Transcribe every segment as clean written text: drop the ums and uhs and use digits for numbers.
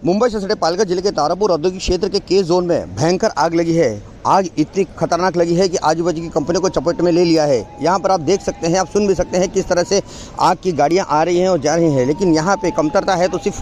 मुंबई से सटे पालघर जिले के तारापुर औद्योगिक क्षेत्र के के जोन में भयंकर आग लगी है। आग इतनी खतरनाक लगी है कि आजू बाजू की कंपनियों को चपेट में ले लिया है। यहाँ पर आप देख सकते हैं, आप सुन भी सकते हैं किस तरह से आग की गाड़ियाँ आ रही हैं और जा रही हैं। लेकिन यहाँ पे कमतरता है तो सिर्फ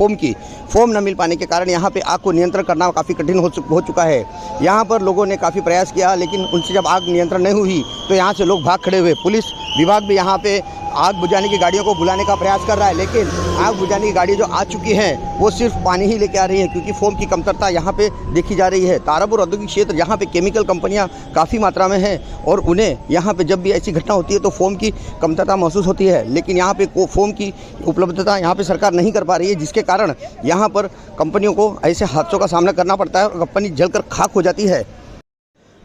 फोम न मिल पाने के कारण यहाँ पे आग को नियंत्रण करना काफ़ी कठिन हो चुका है। यहाँ पर लोगों ने काफ़ी प्रयास किया, लेकिन उनसे जब आग नियंत्रण नहीं हुई तो यहाँ से लोग भाग खड़े हुए। पुलिस विभाग भी यहाँ पे आग बुझाने की गाड़ियों को बुलाने का प्रयास कर रहा है, लेकिन आग बुझाने की गाड़ी जो आ चुकी हैं वो सिर्फ पानी ही लेके आ रही है, क्योंकि फोम की कमतरता यहाँ पे देखी जा रही है। तारापुर औद्योगिक क्षेत्र यहाँ पे केमिकल कंपनियाँ काफ़ी मात्रा में हैं और उन्हें यहाँ पे जब भी ऐसी घटना होती है तो फोम की कमतरता महसूस होती है। लेकिन यहाँ पे फोम की उपलब्धता यहाँ पे सरकार नहीं कर पा रही है, जिसके कारण यहाँ पर कंपनियों को ऐसे हादसों का सामना करना पड़ता है और कंपनी जलकर खाक हो जाती है।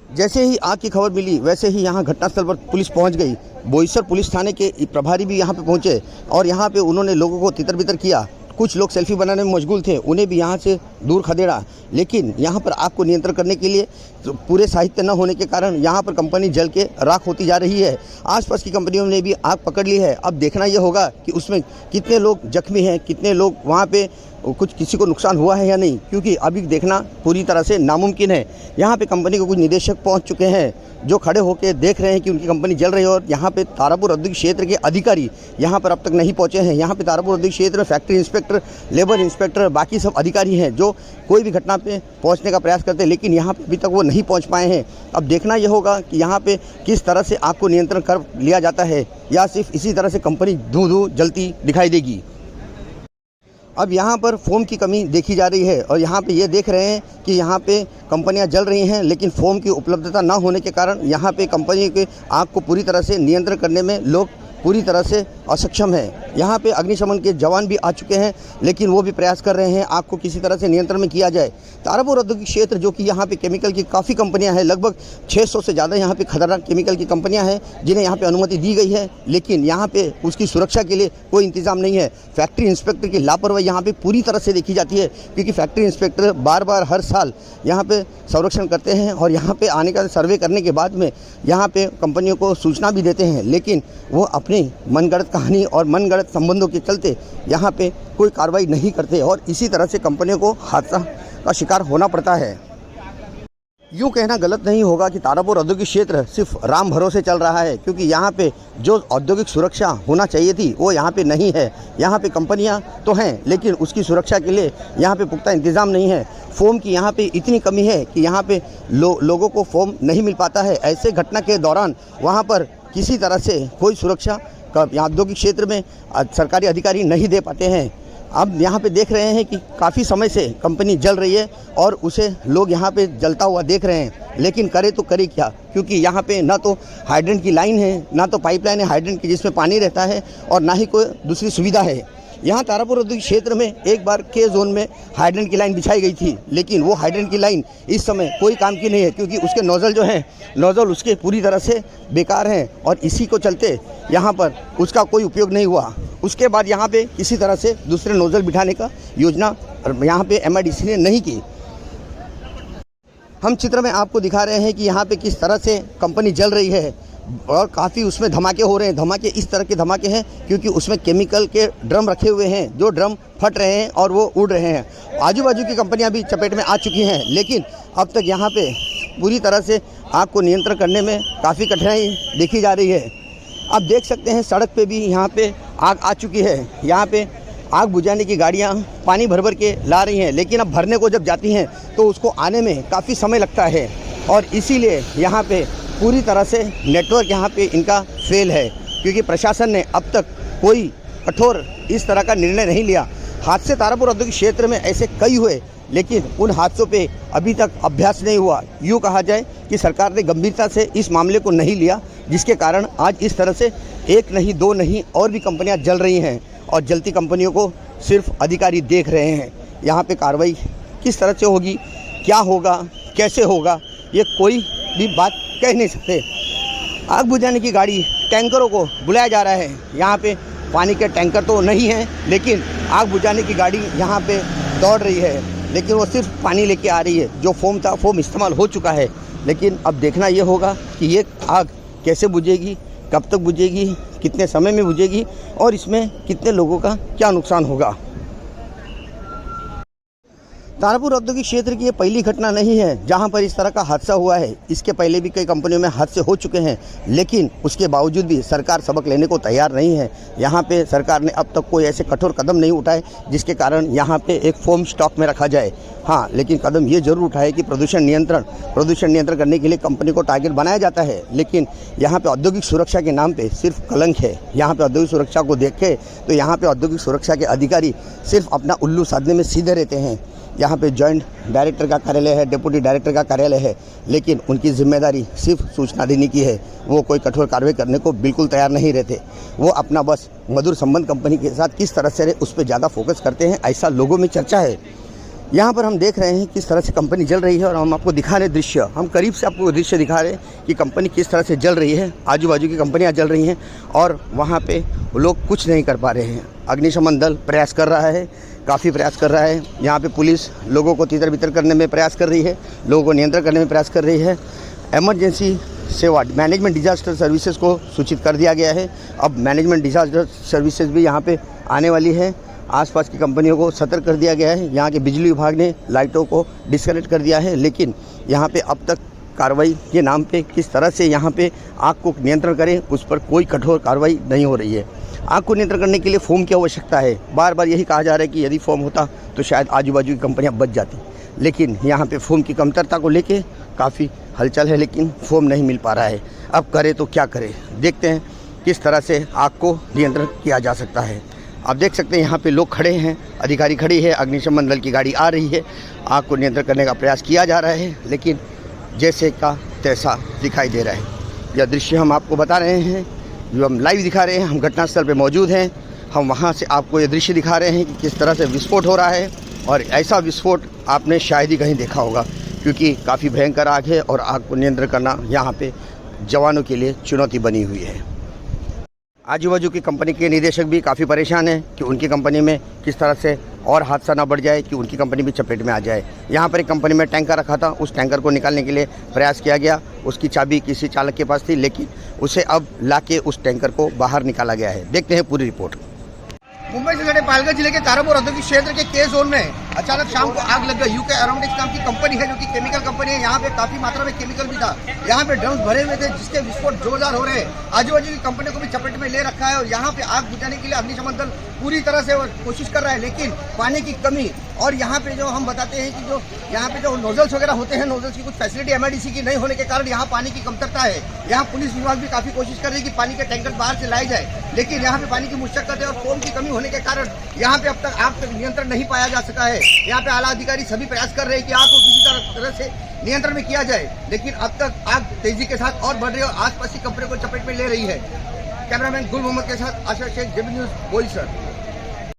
जैसे ही आग की खबर मिली वैसे ही यहाँ घटनास्थल पर पुलिस पहुँच गई। बोईसर पुलिस थाने के प्रभारी भी यहाँ पे पहुँचे और यहाँ पे उन्होंने लोगों को तितर बितर किया। कुछ लोग सेल्फी बनाने में मशगूल थे, उन्हें भी यहाँ से दूर खदेड़ा। लेकिन यहाँ पर आग को नियंत्रण करने के लिए पूरे साहित्य न होने के कारण यहाँ पर कंपनी जल के राख होती जा रही है। आसपास की कंपनियों ने भी आग पकड़ ली है। अब देखना यह होगा कि उसमें कितने लोग जख्मी हैं, कितने लोग वहाँ पे किसी को नुकसान हुआ है या नहीं, क्योंकि अभी देखना पूरी तरह से नामुमकिन है। यहाँ पे कंपनी के कुछ निदेशक पहुँच चुके हैं जो खड़े होकर देख रहे हैं कि उनकी कंपनी जल रही है, और यहाँ पे तारापुर औद्योगिक क्षेत्र के अधिकारी यहाँ पर अब तक नहीं पहुँचे हैं। यहाँ पे तारापुर औद्योगिक क्षेत्र में फैक्ट्री इंस्पेक्टर, लेबर इंस्पेक्टर, बाकी सब अधिकारी हैं जो कोई भी घटना पे पहुँचने का प्रयास करते हैं, लेकिन यहाँ पे अभी तक वो नहीं पहुँच पाए हैं। अब देखना यह होगा कि यहाँ पे किस तरह से आग को नियंत्रण कर लिया जाता है, या सिर्फ इसी तरह से कंपनी धूं जलती दिखाई देगी। अब यहाँ पर फोम की कमी देखी जा रही है और यहाँ पे ये देख रहे हैं कि यहाँ पे कंपनियाँ जल रही हैं, लेकिन फोम की उपलब्धता ना होने के कारण यहाँ पे कंपनी के आग को पूरी तरह से नियंत्रण करने में लोग पूरी तरह से असक्षम है। यहाँ पे अग्निशमन के जवान भी आ चुके हैं, लेकिन वो भी प्रयास कर रहे हैं आग को किसी तरह से नियंत्रण में किया जाए। तारापुर औद्योगिक क्षेत्र जो कि यहाँ पे केमिकल की काफ़ी कंपनियाँ हैं, लगभग 600 से ज़्यादा यहाँ पे खतरनाक केमिकल की कंपनियाँ हैं जिन्हें यहाँ पे अनुमति दी गई है, लेकिन यहाँ पे उसकी सुरक्षा के लिए कोई इंतजाम नहीं है। फैक्ट्री इंस्पेक्टर की लापरवाही यहाँ पे पूरी तरह से देखी जाती है, क्योंकि फैक्ट्री इंस्पेक्टर बार बार हर साल यहाँ पे संरक्षण करते हैं और यहाँ पे आने का सर्वे करने के बाद में यहाँ पे कंपनियों को सूचना भी देते हैं, लेकिन वो अपनी मनगढ़ंत कहानी और मनगढ़ंत संबंधों के चलते यहाँ पे कोई कार्रवाई नहीं करते और इसी तरह से कंपनियों को हादसा का शिकार होना पड़ता है। यूँ कहना गलत नहीं होगा कि तारापुर औद्योगिक क्षेत्र सिर्फ राम भरोसे चल रहा है, क्योंकि यहाँ पे जो औद्योगिक सुरक्षा होना चाहिए थी वो यहाँ पे नहीं है। यहाँ पे कंपनियाँ तो हैं, लेकिन उसकी सुरक्षा के लिए यहाँ पे पुख्ता इंतज़ाम नहीं है। फोम की यहाँ पे इतनी कमी है कि यहाँ पे लोगों को फोम नहीं मिल पाता है। ऐसे घटना के दौरान वहाँ पर किसी तरह से कोई सुरक्षा यहाँ औद्योगिक क्षेत्र में सरकारी अधिकारी नहीं दे पाते हैं। अब यहाँ पे देख रहे हैं कि काफ़ी समय से कंपनी जल रही है और उसे लोग यहाँ पे जलता हुआ देख रहे हैं, लेकिन करे तो करे क्या, क्योंकि यहाँ पे ना तो हाइड्रेंट की लाइन है, ना तो पाइपलाइन है हाइड्रेंट की जिसमें पानी रहता है, और ना ही कोई दूसरी सुविधा है। यहाँ तारापुर औद्योगिक क्षेत्र में एक बार के जोन में हाइड्रेंट की लाइन बिछाई गई थी, लेकिन वो हाइड्रेंट की लाइन इस समय कोई काम की नहीं है, क्योंकि उसके नोज़ल जो हैं नोज़ल उसके पूरी तरह से बेकार हैं और इसी को चलते यहाँ पर उसका कोई उपयोग नहीं हुआ। उसके बाद यहाँ पे किसी तरह से दूसरे नोज़ल बिठाने का योजना यहाँ पे MIDC ने नहीं की। हम चित्र में आपको दिखा रहे हैं कि यहाँ पे किस तरह से कंपनी जल रही है और काफ़ी उसमें धमाके हो रहे हैं। धमाके इस तरह के धमाके हैं क्योंकि उसमें केमिकल के ड्रम रखे हुए हैं, जो ड्रम फट रहे हैं और वो उड़ रहे हैं। आजू बाजू की कंपनियां भी चपेट में आ चुकी हैं, लेकिन अब तक यहाँ पे पूरी तरह से आग को नियंत्रण करने में काफ़ी कठिनाई देखी जा रही है। आप देख सकते हैं सड़क पे भी यहाँ पे आग आ चुकी है। यहाँ पे आग बुझाने की गाड़ियाँ पानी भर भर के ला रही हैं, लेकिन अब भरने को जब जाती हैं तो उसको आने में काफ़ी समय लगता है और इसीलिए यहाँ पे पूरी तरह से नेटवर्क यहाँ पे इनका फेल है, क्योंकि प्रशासन ने अब तक कोई कठोर इस तरह का निर्णय नहीं लिया। हादसे तारापुर औद्योगिक क्षेत्र में ऐसे कई हुए, लेकिन उन हादसों पे अभी तक अभ्यास नहीं हुआ। यूँ कहा जाए कि सरकार ने गंभीरता से इस मामले को नहीं लिया, जिसके कारण आज इस तरह से एक नहीं दो नहीं और भी कंपनियां जल रही हैं और जलती कंपनियों को सिर्फ अधिकारी देख रहे हैं। यहाँ पे कार्रवाई किस तरह से होगी, क्या होगा, कैसे होगा, ये कोई भी बात कह नहीं सकते। आग बुझाने की गाड़ी टैंकरों को बुलाया जा रहा है। यहाँ पे पानी के टैंकर तो नहीं हैं, लेकिन आग बुझाने की गाड़ी यहाँ पे दौड़ रही है, लेकिन वो सिर्फ पानी लेके आ रही है। जो फोम था फोम इस्तेमाल हो चुका है, लेकिन अब देखना ये होगा कि ये आग कैसे बुझेगी, कब तक बुझेगी, कितने समय में बुझेगी और इसमें कितने लोगों का क्या नुकसान होगा। तारापुर औद्योगिक क्षेत्र की ये पहली घटना नहीं है जहां पर इस तरह का हादसा हुआ है। इसके पहले भी कई कंपनियों में हादसे हो चुके हैं, लेकिन उसके बावजूद भी सरकार सबक लेने को तैयार नहीं है। यहां पे सरकार ने अब तक कोई ऐसे कठोर कदम नहीं उठाए जिसके कारण यहां पे एक फोम स्टॉक में रखा जाए। हाँ, लेकिन कदम ये जरूर उठाए कि प्रदूषण नियंत्रण करने के लिए कंपनी को टारगेट बनाया जाता है, लेकिन यहाँ पे औद्योगिक सुरक्षा के नाम पे सिर्फ कलंक है। यहाँ पे औद्योगिक सुरक्षा को देखे तो यहाँ पे औद्योगिक सुरक्षा के अधिकारी सिर्फ अपना उल्लू साधने में सीधे रहते हैं। यहाँ पे जॉइंट डायरेक्टर का कार्यालय है, डिप्टी डायरेक्टर का कार्यालय है, लेकिन उनकी जिम्मेदारी सिर्फ सूचना देने की है। वो कोई कठोर कार्रवाई करने को बिल्कुल तैयार नहीं रहते। वो अपना बस मधुर संबंध कंपनी के साथ किस तरह से रहे उस पर ज़्यादा फोकस करते हैं, ऐसा लोगों में चर्चा है। यहाँ पर हम देख रहे हैं किस तरह से कंपनी जल रही है और हम आपको दिखा रहे दृश्य, हम करीब से आपको दृश्य दिखा रहे हैं कि कंपनी किस तरह से जल रही है। आजू बाजू की कंपनियाँ जल रही हैं और वहाँ पे लोग कुछ नहीं कर पा रहे हैं। अग्निशमन दल प्रयास कर रहा है, काफ़ी प्रयास कर रहा है। यहाँ पे पुलिस लोगों को तितर बितर करने में प्रयास कर रही है, लोगों को नियंत्रण करने में प्रयास कर रही है। इमरजेंसी सेवा मैनेजमेंट डिजास्टर सर्विसेज को सूचित कर दिया गया है। अब मैनेजमेंट डिजास्टर सर्विसेज भी यहाँ पे आने वाली है। आसपास की कंपनियों को सतर्क कर दिया गया है। यहाँ के बिजली विभाग ने लाइटों को डिस्कनेक्ट कर दिया है, लेकिन यहाँ पे अब तक कार्रवाई के नाम पे किस तरह से यहाँ पे आग को नियंत्रण करें उस पर कोई कठोर कार्रवाई नहीं हो रही है। आग को नियंत्रण करने के लिए फोम की आवश्यकता है। बार बार यही कहा जा रहा है कि यदि फोम होता तो शायद आजू बाजू की कंपनियाँ बच जाती, लेकिन यहाँ पे फोम की कमतरता को लेके काफ़ी हलचल है, लेकिन फोम नहीं मिल पा रहा है। अब करे तो क्या करे, देखते हैं किस तरह से आग को नियंत्रण किया जा सकता है। आप देख सकते हैं यहाँ पे लोग खड़े हैं, अधिकारी खड़ी है, अग्निशमन दल की गाड़ी आ रही है। आग को नियंत्रण करने का प्रयास किया जा रहा है, लेकिन जैसे का तैसा दिखाई दे रहा है। यह दृश्य हम आपको बता रहे हैं, जो हम लाइव दिखा रहे हैं। हम घटनास्थल पे मौजूद हैं, हम वहाँ से आपको ये दृश्य दिखा रहे हैं कि किस तरह से विस्फोट हो रहा है। और ऐसा विस्फोट आपने शायद ही कहीं देखा होगा, क्योंकि काफ़ी भयंकर आग है और आग को नियंत्रण करना यहाँ पे जवानों के लिए चुनौती बनी हुई है। आजू बाजू की कंपनी के निदेशक भी काफ़ी परेशान हैं कि उनकी कंपनी में किस तरह से और हादसा ना बढ़ जाए, कि उनकी कंपनी भी चपेट में आ जाए। यहाँ पर एक कंपनी में टैंकर रखा था, उस टैंकर को निकालने के लिए प्रयास किया गया। उसकी चाबी किसी चालक के पास थी, लेकिन उसे अब लाके उस टैंकर को बाहर निकाला गया है। देखते हैं पूरी रिपोर्ट। मुंबई से सटे पालघर जिले के तारापुर औद्योगिक क्षेत्र के के जोन में अचानक शाम को आग लग गई। यूके एरोनॉटिक्स नाम की कंपनी है, जो कि केमिकल कंपनी है। यहाँ पे काफी मात्रा में केमिकल भी था। यहाँ पे ड्रम्स भरे हुए थे, जिसके विस्फोट जोरदार हो रहे हैं। आजू बाजू की कंपनी को भी चपेट में ले रखा है और यहाँ पे आग बुझाने के लिए अग्निशमन दल पूरी तरह से कोशिश कर रहा है, लेकिन पानी की कमी और यहाँ पे जो हम बताते हैं कि जो यहाँ पे जो नोजल्स वगैरह होते हैं, नोजल्स की कुछ फैसिलिटी MIDC की नहीं होने के कारण यहाँ पानी की कमतरता है। यहाँ पुलिस विभाग भी काफी कोशिश कर रही है कि पानी के टैंकर बाहर से लाए जाए, लेकिन यहाँ पे पानी की मुश्किल है और फोम की कमी होने के कारण यहाँ पे अब तक आग तक नियंत्रण नहीं पाया जा सका है। यहाँ पे आला अधिकारी सभी प्रयास कर रहे हैं कि आग को किसी तरह से नियंत्रण में किया जाए, लेकिन अब तक आग तेजी के साथ और बढ़ रही है और आसपास की कंपनी को चपेट में ले रही है। कैमरामैन गुल मोहम्मद के साथ आशा शेख, JB न्यूज़, बोईसर।